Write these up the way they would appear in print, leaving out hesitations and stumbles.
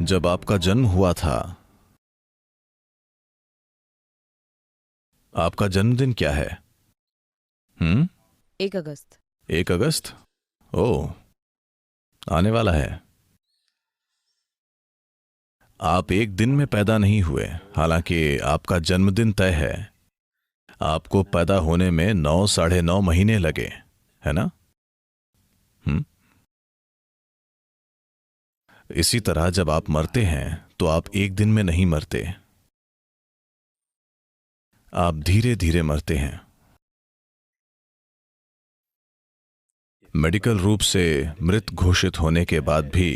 जब आपका जन्म हुआ था, आपका जन्मदिन क्या है? 1 अगस्त। 1 अगस्त? ओह, आने वाला है। आप एक दिन में पैदा नहीं हुए, हालांकि आपका जन्मदिन तय है। आपको पैदा होने में 9 साढ़े 9 महीने लगे, है ना? इसी तरह जब आप मरते हैं तो आप एक दिन में नहीं मरते, आप धीरे धीरे मरते हैं। मेडिकल रूप से मृत घोषित होने के बाद भी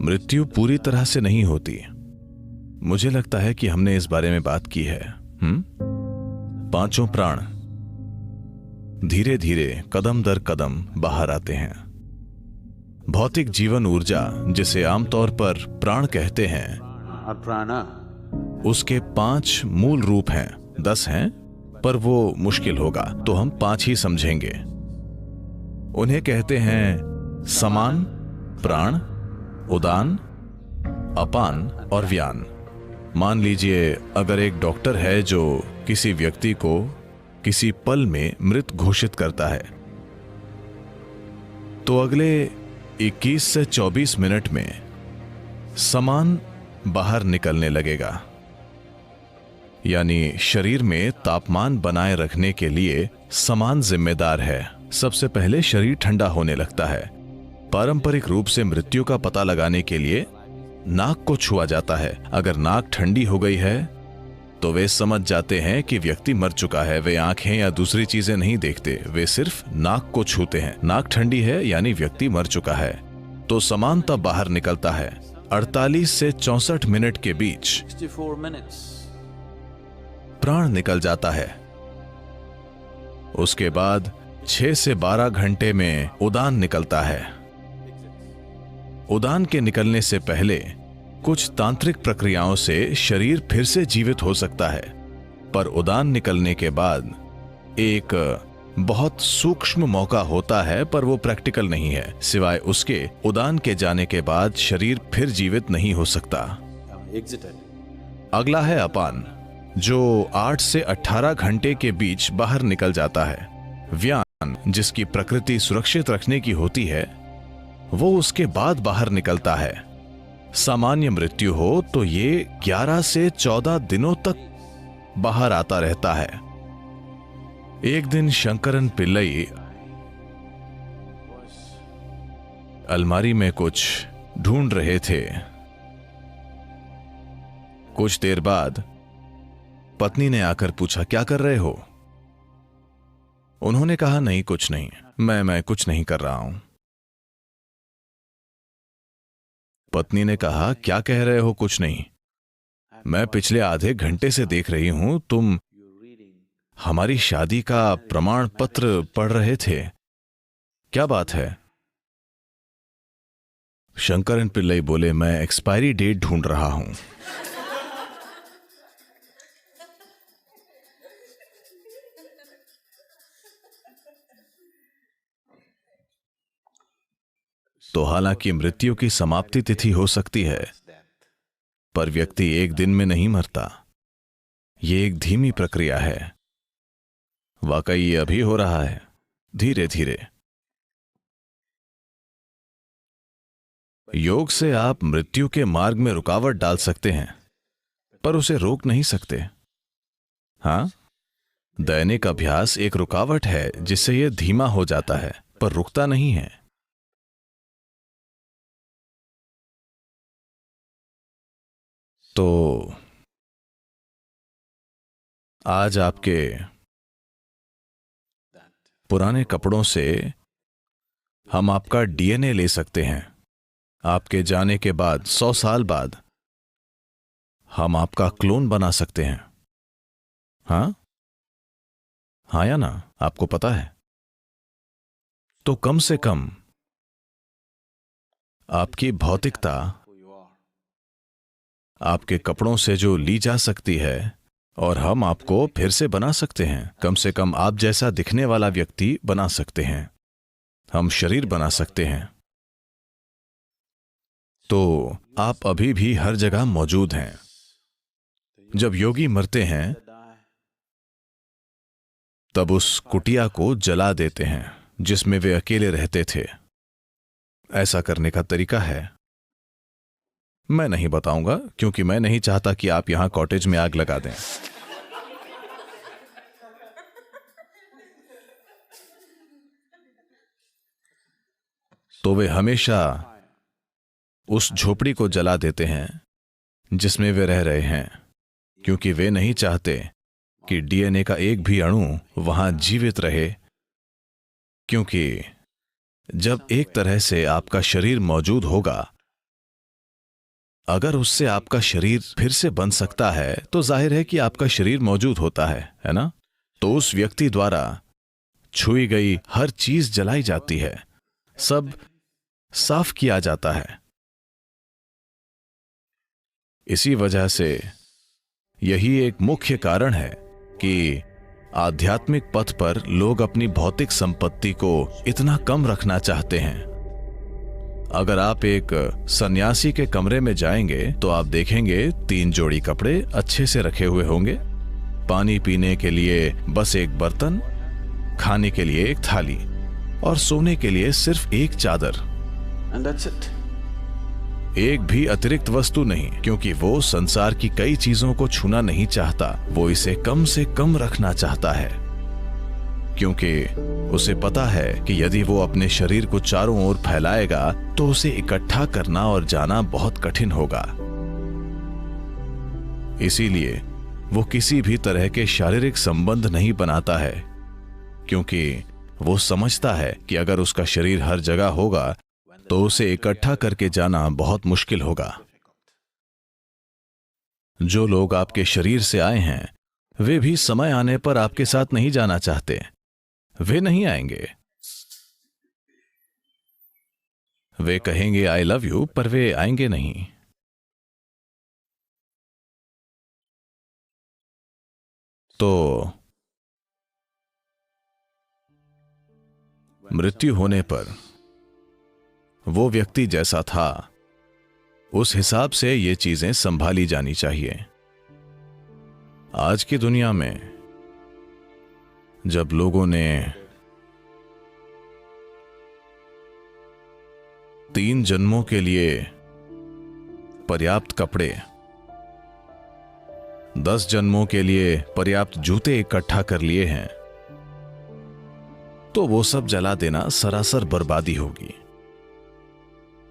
मृत्यु पूरी तरह से नहीं होती। मुझे लगता है कि हमने इस बारे में बात की है। पांचों प्राण धीरे धीरे कदम दर कदम बाहर आते हैं। भौतिक जीवन ऊर्जा, जिसे आमतौर पर प्राण कहते हैं, उसके 5 मूल रूप हैं। 10 हैं, पर वो मुश्किल होगा, तो हम 5 ही समझेंगे। उन्हें कहते हैं समान, प्राण, उदान, अपान और व्यान। मान लीजिए अगर एक डॉक्टर है जो किसी व्यक्ति को किसी पल में मृत घोषित करता है, तो अगले 21 से 24 मिनट में समान बाहर निकलने लगेगा। यानी शरीर में तापमान बनाए रखने के लिए समान जिम्मेदार है। सबसे पहले शरीर ठंडा होने लगता है। पारंपरिक रूप से मृत्यु का पता लगाने के लिए नाक को छुआ जाता है। अगर नाक ठंडी हो गई है तो वे समझ जाते हैं कि व्यक्ति मर चुका है। वे आंखें या दूसरी चीजें नहीं देखते, वे सिर्फ नाक को छूते हैं। नाक ठंडी है यानी व्यक्ति मर चुका है। तो समान तब बाहर निकलता है। 48 से 64 मिनट के बीच प्राण निकल जाता है। उसके बाद 6 से 12 घंटे में उदान निकलता है। उदान के निकलने से पहले कुछ तांत्रिक प्रक्रियाओं से शरीर फिर से जीवित हो सकता है, पर उदान निकलने के बाद एक बहुत सूक्ष्म मौका होता है, पर वो प्रैक्टिकल नहीं है। सिवाय उसके, उदान के जाने के बाद शरीर फिर जीवित नहीं हो सकता। अगला है अपान, जो 8 से 18 घंटे के बीच बाहर निकल जाता है। व्यान, जिसकी प्रकृति सुरक्षित रखने की होती है, वो उसके बाद बाहर निकलता है। सामान्य मृत्यु हो तो ये 11 से 14 दिनों तक बाहर आता रहता है। एक दिन शंकरन पिल्लई अलमारी में कुछ ढूंढ रहे थे। कुछ देर बाद पत्नी ने आकर पूछा, क्या कर रहे हो? उन्होंने कहा, नहीं कुछ नहीं, मैं कुछ नहीं कर रहा हूं। पत्नी ने कहा, क्या कह रहे हो कुछ नहीं? मैं पिछले आधे घंटे से देख रही हूं, तुम हमारी शादी का प्रमाण पत्र पढ़ रहे थे। क्या बात है? शंकरन पिल्लई बोले, मैं एक्सपायरी डेट ढूंढ रहा हूं। तो हालांकि मृत्यु की समाप्ति तिथि हो सकती है, पर व्यक्ति एक दिन में नहीं मरता। यह एक धीमी प्रक्रिया है। वाकई ये अभी हो रहा है, धीरे धीरे। योग से आप मृत्यु के मार्ग में रुकावट डाल सकते हैं, पर उसे रोक नहीं सकते। हां, दैनिक अभ्यास एक रुकावट है जिससे यह धीमा हो जाता है, पर रुकता नहीं है। तो आज आपके पुराने कपड़ों से हम आपका डीएनए ले सकते हैं। आपके जाने के बाद 100 साल बाद हम आपका क्लोन बना सकते हैं। हाँ हाँ या ना? आपको पता है? तो कम से कम आपकी भौतिकता आपके कपड़ों से जो ली जा सकती है, और हम आपको फिर से बना सकते हैं। कम से कम आप जैसा दिखने वाला व्यक्ति बना सकते हैं। हम शरीर बना सकते हैं। तो आप अभी भी हर जगह मौजूद हैं। जब योगी मरते हैं तब उस कुटिया को जला देते हैं जिसमें वे अकेले रहते थे। ऐसा करने का तरीका है, मैं नहीं बताऊंगा क्योंकि मैं नहीं चाहता कि आप यहां कॉटेज में आग लगा दें। तो वे हमेशा उस झोपड़ी को जला देते हैं जिसमें वे रह रहे हैं, क्योंकि वे नहीं चाहते कि डीएनए का एक भी अणु वहां जीवित रहे। क्योंकि जब एक तरह से आपका शरीर मौजूद होगा, अगर उससे आपका शरीर फिर से बन सकता है तो जाहिर है कि आपका शरीर मौजूद होता है ना? तो उस व्यक्ति द्वारा छुई गई हर चीज जलाई जाती है, सब साफ किया जाता है। इसी वजह से यही एक मुख्य कारण है कि आध्यात्मिक पथ पर लोग अपनी भौतिक संपत्ति को इतना कम रखना चाहते हैं। अगर आप एक सन्यासी के कमरे में जाएंगे तो आप देखेंगे 3 जोड़ी कपड़े अच्छे से रखे हुए होंगे, पानी पीने के लिए बस एक बर्तन, खाने के लिए एक थाली और सोने के लिए सिर्फ एक चादर। And that's it. एक भी अतिरिक्त वस्तु नहीं, क्योंकि वो संसार की कई चीजों को छूना नहीं चाहता। वो इसे कम से कम रखना चाहता है, क्योंकि उसे पता है कि यदि वो अपने शरीर को चारों ओर फैलाएगा तो उसे इकट्ठा करना और जाना बहुत कठिन होगा। इसीलिए वो किसी भी तरह के शारीरिक संबंध नहीं बनाता है, क्योंकि वो समझता है कि अगर उसका शरीर हर जगह होगा तो उसे इकट्ठा करके जाना बहुत मुश्किल होगा। जो लोग आपके शरीर से आए हैं वे भी समय आने पर आपके साथ नहीं जाना चाहते। वे नहीं आएंगे। वे कहेंगे आई लव यू, पर वे आएंगे नहीं। तो मृत्यु होने पर वो व्यक्ति जैसा था उस हिसाब से ये चीजें संभाली जानी चाहिए। आज की दुनिया में जब लोगों ने 3 जन्मों के लिए पर्याप्त कपड़े, 10 जन्मों के लिए पर्याप्त जूते इकट्ठा कर लिए हैं, तो वो सब जला देना सरासर बर्बादी होगी।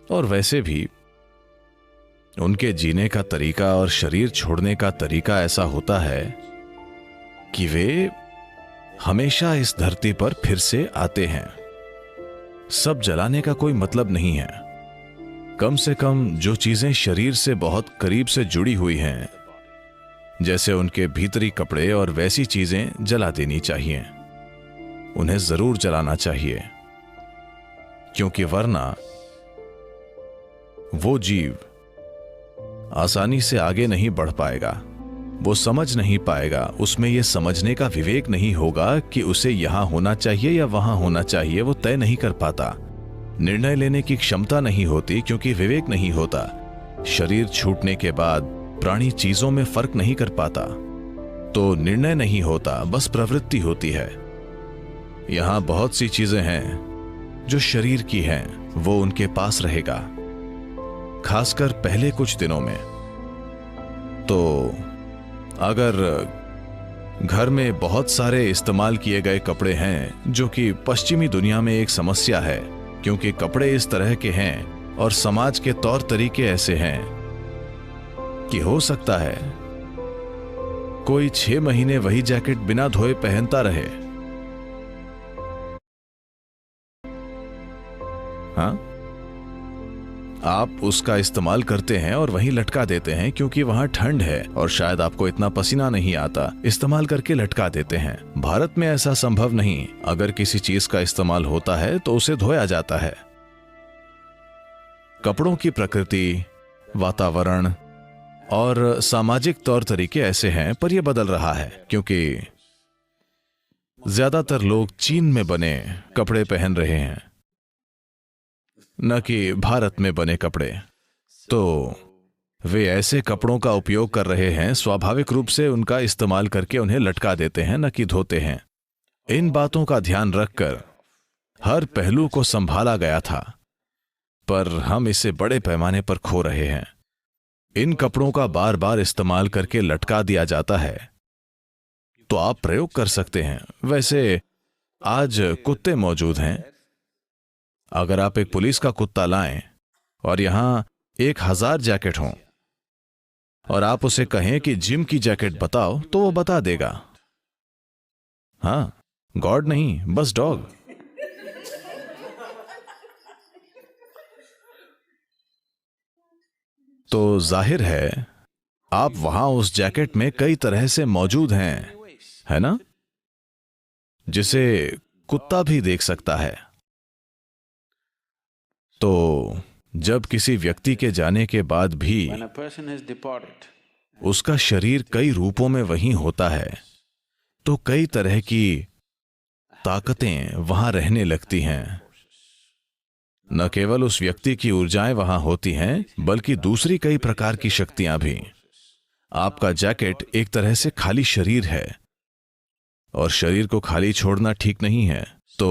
और वैसे भी उनके जीने का तरीका और शरीर छोड़ने का तरीका ऐसा होता है कि वे हमेशा इस धरती पर फिर से आते हैं। सब जलाने का कोई मतलब नहीं है। कम से कम जो चीजें शरीर से बहुत करीब से जुड़ी हुई हैं, जैसे उनके भीतरी कपड़े और वैसी चीजें जला देनी चाहिए। उन्हें जरूर जलाना चाहिए, क्योंकि वरना वो जीव आसानी से आगे नहीं बढ़ पाएगा। वो समझ नहीं पाएगा, उसमें यह समझने का विवेक नहीं होगा कि उसे यहां होना चाहिए या वहां होना चाहिए। वो तय नहीं कर पाता। निर्णय लेने की क्षमता नहीं होती, क्योंकि विवेक नहीं होता। शरीर छूटने के बाद प्राणी चीजों में फर्क नहीं कर पाता, तो निर्णय नहीं होता, बस प्रवृत्ति होती है। यहां बहुत सी चीजें हैं जो शरीर की हैं, वो उनके पास रहेगा, खासकर पहले कुछ दिनों में। तो अगर घर में बहुत सारे इस्तेमाल किए गए कपड़े हैं, जो कि पश्चिमी दुनिया में एक समस्या है, क्योंकि कपड़े इस तरह के हैं और समाज के तौर तरीके ऐसे हैं कि हो सकता है कोई 6 महीने वही जैकेट बिना धोए पहनता रहे। हाँ, आप उसका इस्तेमाल करते हैं और वहीं लटका देते हैं, क्योंकि वहां ठंड है और शायद आपको इतना पसीना नहीं आता, इस्तेमाल करके लटका देते हैं। भारत में ऐसा संभव नहीं। अगर किसी चीज का इस्तेमाल होता है तो उसे धोया जाता है। कपड़ों की प्रकृति, वातावरण और सामाजिक तौर तरीके ऐसे हैं, पर यह बदल रहा है, क्योंकि ज्यादातर लोग चीन में बने कपड़े पहन रहे हैं। न कि भारत में बने कपड़े। तो वे ऐसे कपड़ों का उपयोग कर रहे हैं, स्वाभाविक रूप से उनका इस्तेमाल करके उन्हें लटका देते हैं, न कि धोते हैं। इन बातों का ध्यान रखकर हर पहलू को संभाला गया था, पर हम इसे बड़े पैमाने पर खो रहे हैं। इन कपड़ों का बार बार इस्तेमाल करके लटका दिया जाता है। तो आप प्रयोग कर सकते हैं। वैसे आज कुत्ते मौजूद हैं। अगर आप एक पुलिस का कुत्ता लाएं और यहां 1000 जैकेट हों और आप उसे कहें कि जिम की जैकेट बताओ, तो वो बता देगा। हां, गॉड नहीं, बस डॉग। तो जाहिर है आप वहां उस जैकेट में कई तरह से मौजूद हैं, है ना, जिसे कुत्ता भी देख सकता है। तो जब किसी व्यक्ति के जाने के बाद भी उसका शरीर कई रूपों में वहीं होता है, तो कई तरह की ताकतें वहां रहने लगती हैं। न केवल उस व्यक्ति की ऊर्जाएं वहां होती हैं, बल्कि दूसरी कई प्रकार की शक्तियां भी। आपका जैकेट एक तरह से खाली शरीर है, और शरीर को खाली छोड़ना ठीक नहीं है। तो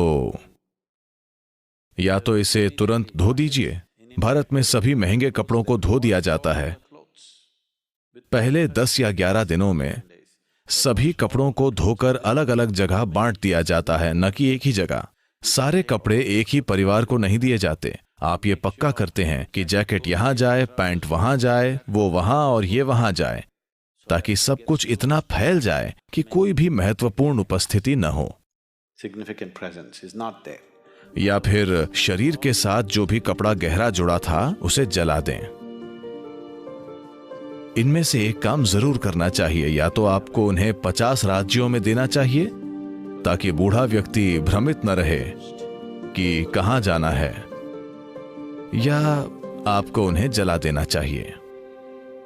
या तो इसे तुरंत धो दीजिए। भारत में सभी महंगे कपड़ों को धो दिया जाता है। पहले 10 या 11 दिनों में सभी कपड़ों को धोकर अलग अलग जगह बांट दिया जाता है, न कि एक ही जगह। सारे कपड़े एक ही परिवार को नहीं दिए जाते। आप ये पक्का करते हैं कि जैकेट यहां जाए, पैंट वहां जाए, वो वहां और ये वहां जाए, ताकि सब कुछ इतना फैल जाए कि कोई भी महत्वपूर्ण उपस्थिति न हो। या फिर शरीर के साथ जो भी कपड़ा गहरा जुड़ा था उसे जला दें। इनमें से एक काम जरूर करना चाहिए। या तो आपको उन्हें 50 राज्यों में देना चाहिए, ताकि बूढ़ा व्यक्ति भ्रमित न रहे कि कहां जाना है, या आपको उन्हें जला देना चाहिए।